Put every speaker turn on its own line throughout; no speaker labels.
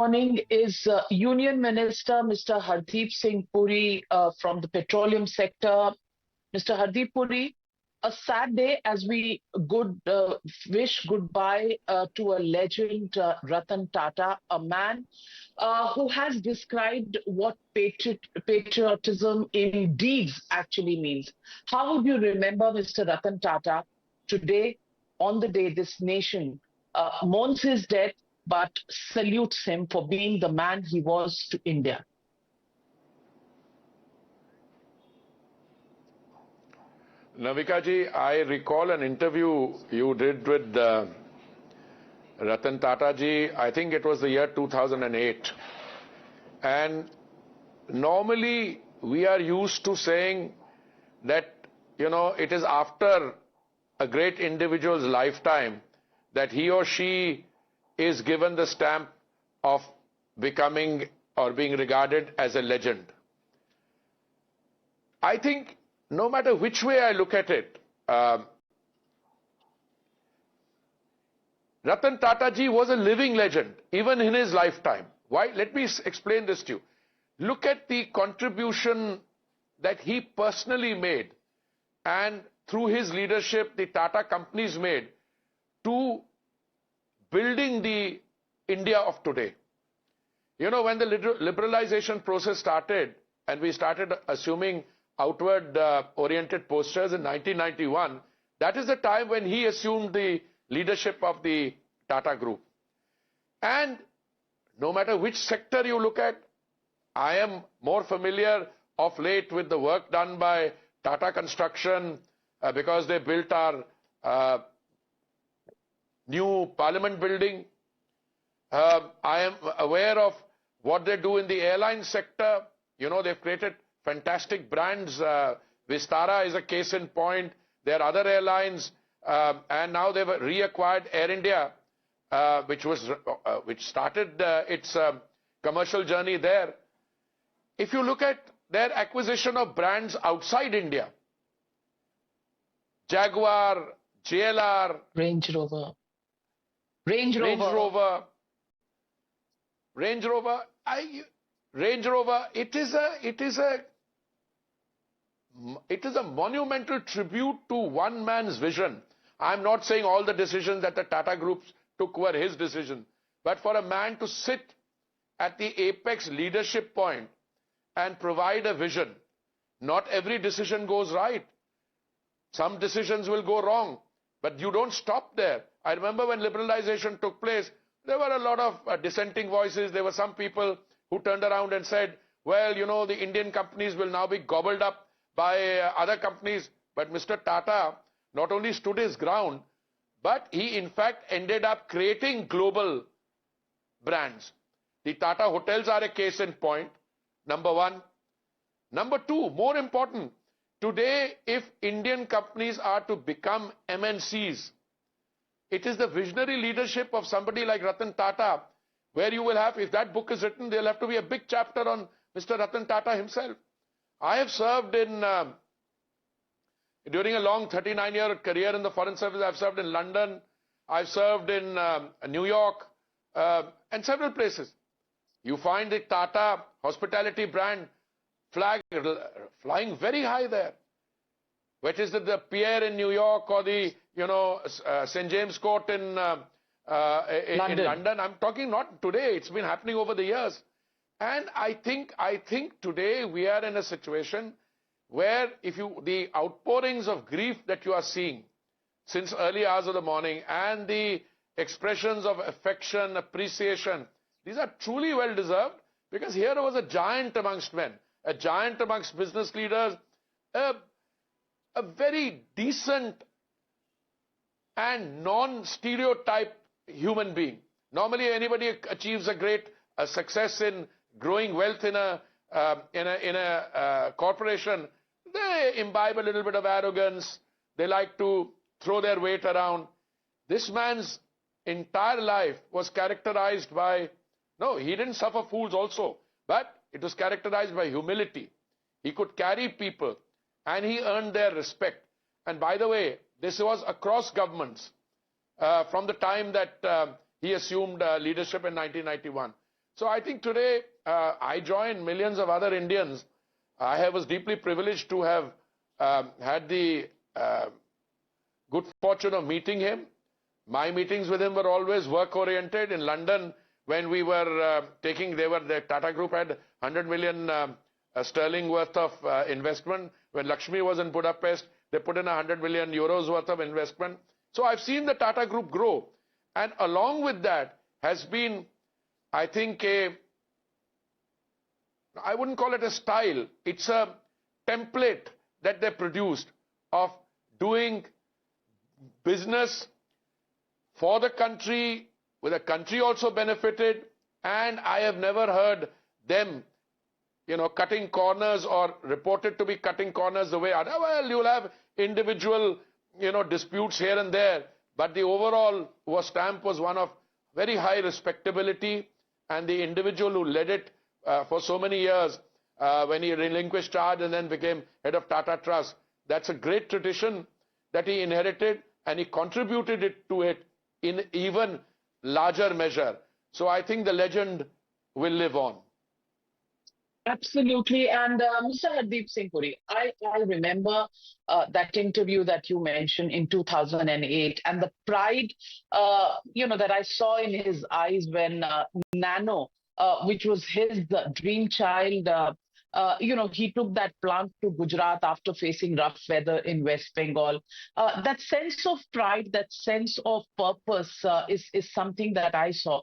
Morning is Union Minister Mr. Hardeep Singh Puri from the petroleum sector. Mr. Hardeep Puri, a sad day as we wish goodbye to a legend, Ratan Tata, a man who has described what patriotism in deeds actually means. How would you remember Mr. Ratan Tata today, on the day this nation mourns his death but salutes him for being the man he was to India?
Navika ji, I recall an interview you did with Ratan Tata ji. I think it was the year 2008. And normally we are used to saying that, it is after a great individual's lifetime that he or she is given the stamp of becoming or being regarded as a legend. I think no matter which way I look at it, Ratan Tata ji was a living legend, even in his lifetime. Why? Let me explain this to you. Look at the contribution that he personally made, and through his leadership, the Tata companies made to building the India of today. When the liberalization process started, and we started assuming outward oriented postures in 1991, that is the time when he assumed the leadership of the Tata Group. And no matter which sector you look at, I am more familiar of late with the work done by Tata Construction because they built our new Parliament building. I am aware of what they do in the airline sector. They've created fantastic brands. Vistara is a case in point. There are other airlines, and now they've reacquired Air India, which started its commercial journey there. If you look at their acquisition of brands outside India, Jaguar, JLR,
Range Rover,
Range Rover, it is a monumental tribute to one man's vision. I'm not saying all the decisions that the Tata groups took were his decision, but for a man to sit at the apex leadership point and provide a vision. Not every decision goes right. Some decisions will go wrong, but you don't stop there. I remember when liberalization took place, there were a lot of dissenting voices. There were some people who turned around and said, well, the Indian companies will now be gobbled up by other companies. But Mr. Tata not only stood his ground, but he in fact ended up creating global brands. The Tata hotels are a case in point, number one. Number two, more important, today if Indian companies are to become MNCs, it is the visionary leadership of somebody like Ratan Tata, where you will have, if that book is written, there will have to be a big chapter on Mr. Ratan Tata himself. I have served during a long 39-year career in the Foreign Service, I've served in London, I've served in New York, and several places. You find the Tata hospitality brand flag flying very high there. Which is the Pier in New York or the, St. James Court in London. I'm talking not today, it's been happening over the years. And I think today we are in a situation where the outpourings of grief that you are seeing since early hours of the morning and the expressions of affection, appreciation, these are truly well deserved, because here was a giant amongst men, a giant amongst business leaders, a very decent and non-stereotype human being. Normally anybody achieves a great success in growing wealth in a corporation, they imbibe a little bit of arrogance, they like to throw their weight around. This man's entire life was characterized by, no, he didn't suffer fools also, but it was characterized by humility. He could carry people and he earned their respect. And by the way, this was across governments from the time that he assumed leadership in 1991. So I think today I join millions of other Indians. Was deeply privileged to have had the good fortune of meeting him. My meetings with him were always work-oriented. In London, when we were the Tata Group had 100 million sterling worth of investment. When Lakshmi was in Budapest, they put in 100 million euros worth of investment. So I've seen the Tata Group grow. And along with that has been, I think, I wouldn't call it a style. It's a template that they produced of doing business for the country, with the country also benefited, and I have never heard them, cutting corners or reported to be cutting corners the way other. Well, you'll have individual, disputes here and there, but the overall stamp was one of very high respectability, and the individual who led it for so many years, when he relinquished charge and then became head of Tata Trust, that's a great tradition that he inherited, and he contributed to it in even larger measure. So I think the legend will live on.
Absolutely. And Mr. Hardeep Singh Puri, I remember that interview that you mentioned in 2008, and the pride, that I saw in his eyes when Nano, which was his dream child, he took that plant to Gujarat after facing rough weather in West Bengal. That sense of pride, that sense of purpose is something that I saw.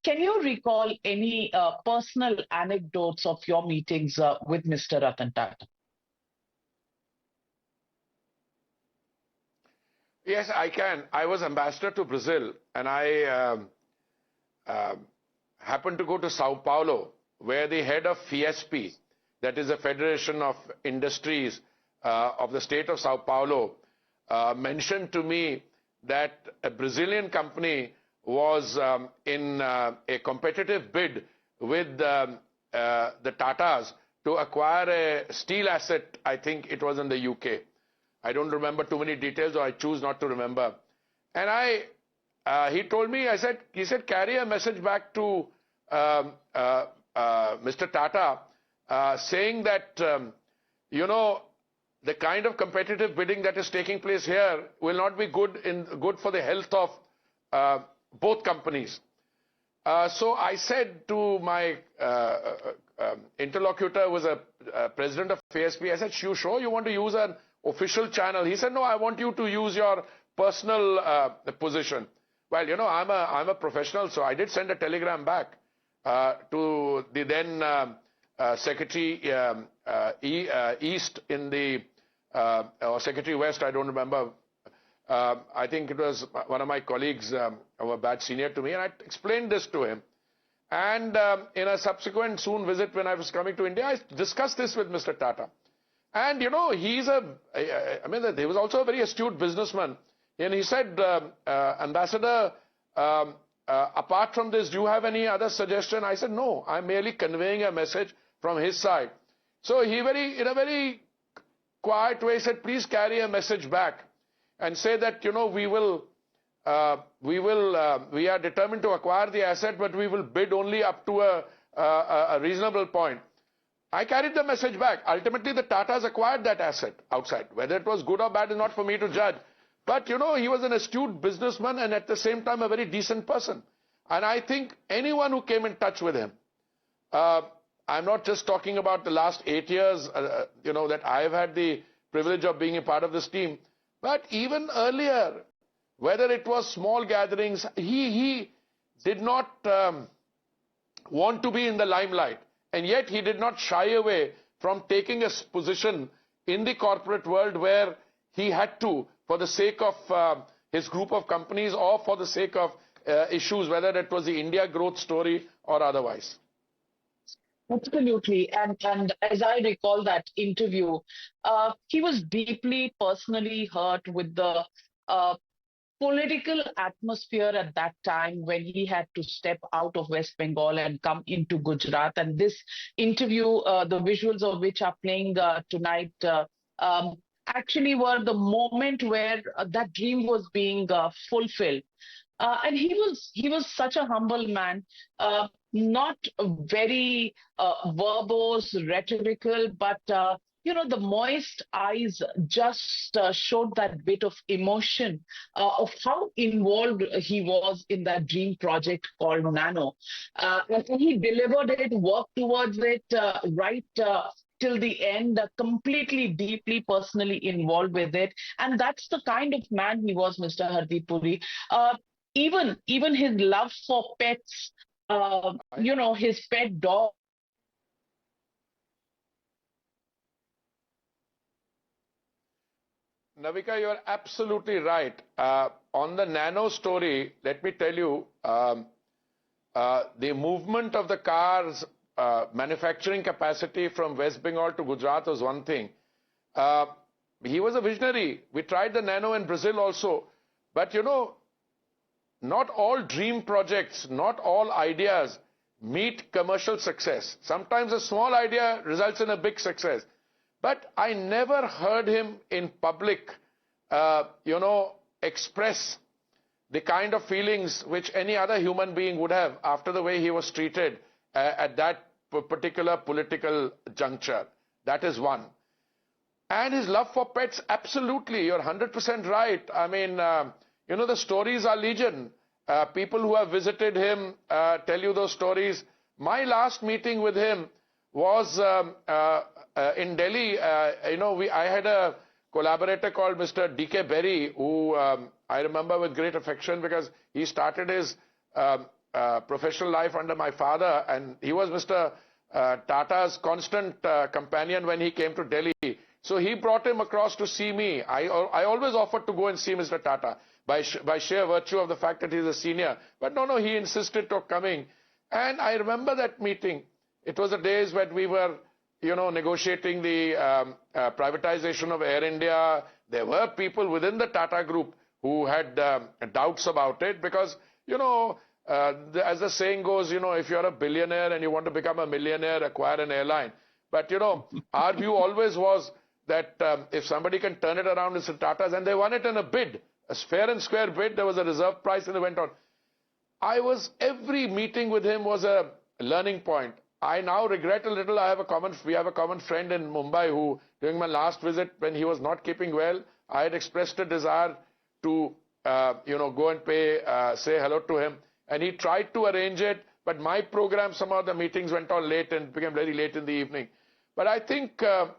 Can you recall any personal anecdotes of your meetings with Mr. Ratan Tata?
Yes, I can. I was ambassador to Brazil, and I happened to go to Sao Paulo, where the head of FIESP, that is a Federation of Industries of the state of Sao Paulo, mentioned to me that a Brazilian company was in a competitive bid with the Tatas to acquire a steel asset. I think it was in the UK. I don't remember too many details, or I choose not to remember. And he told me, he said, carry a message back to Mr. Tata, saying that, the kind of competitive bidding that is taking place here will not be good for the health of both companies. So I said to my interlocutor, who was a president of FASP, I said, you sure you want to use an official channel? He said, no, I want you to use your personal position. Well, I'm a professional, so I did send a telegram back to the then Secretary East in the, or Secretary West, I don't remember. I think it was one of my colleagues, who were batch senior to me, and I explained this to him. And in a subsequent soon visit when I was coming to India, I discussed this with Mr. Tata. And, he was also a very astute businessman. And he said, Ambassador, apart from this, do you have any other suggestion? I said, no, I'm merely conveying a message from his side. So he in a very quiet way said, please carry a message back and say that, we are determined to acquire the asset, but we will bid only up to a reasonable point. I carried the message back. Ultimately, the Tatas acquired that asset outside. Whether it was good or bad is not for me to judge. But, he was an astute businessman and at the same time a very decent person. And I think anyone who came in touch with him, I'm not just talking about the last 8 years, that I've had the privilege of being a part of this team, but even earlier, whether it was small gatherings, he did not want to be in the limelight. And yet he did not shy away from taking a position in the corporate world where he had to, for the sake of his group of companies or for the sake of issues, whether it was the India growth story or otherwise.
Absolutely. And as I recall that interview, he was deeply personally hurt with the political atmosphere at that time when he had to step out of West Bengal and come into Gujarat. And this interview, the visuals of which are playing tonight, actually were the moment where that dream was being fulfilled. And he was such a humble man. not very verbose, rhetorical, but the moist eyes just showed that bit of emotion of how involved he was in that dream project called Nano. And he delivered it, worked towards it right till the end, completely, deeply, personally involved with it. And that's the kind of man he was, Mr. Hardeep Puri. Even his love for pets, his pet dog.
Navika, you're absolutely right. On the Nano story, let me tell you, the movement of the cars, manufacturing capacity from West Bengal to Gujarat was one thing. He was a visionary. We tried the Nano in Brazil also. But not all dream projects, not all ideas meet commercial success. Sometimes a small idea results in a big success. But I never heard him in public, express the kind of feelings which any other human being would have after the way he was treated at that particular political juncture. That is one. And his love for pets, absolutely, you're 100% right. I mean, the stories are legion. People who have visited him tell you those stories. My last meeting with him was in Delhi. I had a collaborator called Mr. D.K. Berry, who I remember with great affection because he started his professional life under my father, and he was Mr. Tata's constant companion when he came to Delhi. So he brought him across to see me. I always offered to go and see Mr. Tata by sheer virtue of the fact that he's a senior. But no, he insisted on coming. And I remember that meeting. It was the days when we were, negotiating the privatization of Air India. There were people within the Tata group who had doubts about it because, as the saying goes, if you're a billionaire and you want to become a millionaire, acquire an airline. But, our view always was that if somebody can turn it around, it's the Tatas, and they won it in a bid, a fair and square bid. There was a reserve price and it went on. Every meeting with him was a learning point. I now regret a little. We have a common friend in Mumbai who, during my last visit, when he was not keeping well, I had expressed a desire to, go and say hello to him. And he tried to arrange it, but my program, somehow the meetings went on late and became very late in the evening. But I think the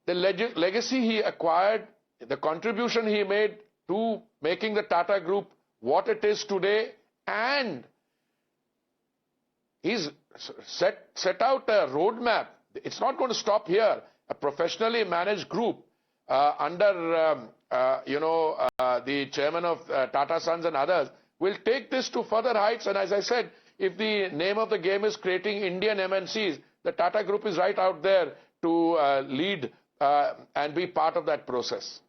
legacy he acquired, the contribution he made to making the Tata Group what it is today, and he's set out a roadmap. It's not going to stop here. A professionally managed group under the chairman of Tata Sons and others will take this to further heights. And as I said, if the name of the game is creating Indian MNCs, the Tata Group is right out there to lead and be part of that process.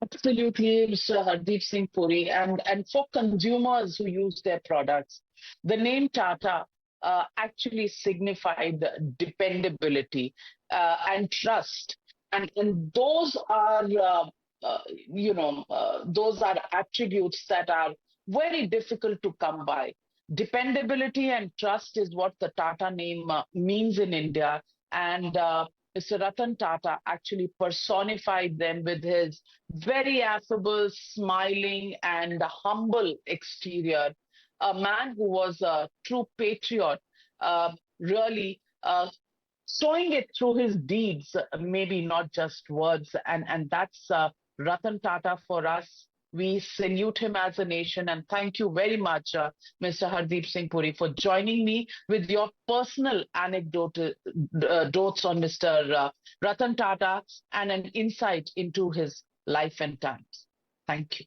Absolutely, Mr. Hardeep Singh Puri. And for consumers who use their products, the name Tata actually signified dependability and trust. And those are, those are attributes that are very difficult to come by. Dependability and trust is what the Tata name means in India. And Mr. Ratan Tata actually personified them with his very affable, smiling, and humble exterior. A man who was a true patriot, really showing it through his deeds, maybe not just words. And that's Ratan Tata for us. We salute him as a nation, and thank you very much, Mr. Hardeep Singh Puri, for joining me with your personal anecdotes on Mr. Ratan Tata and an insight into his life and times. Thank you.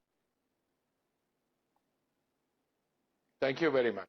Thank you very much.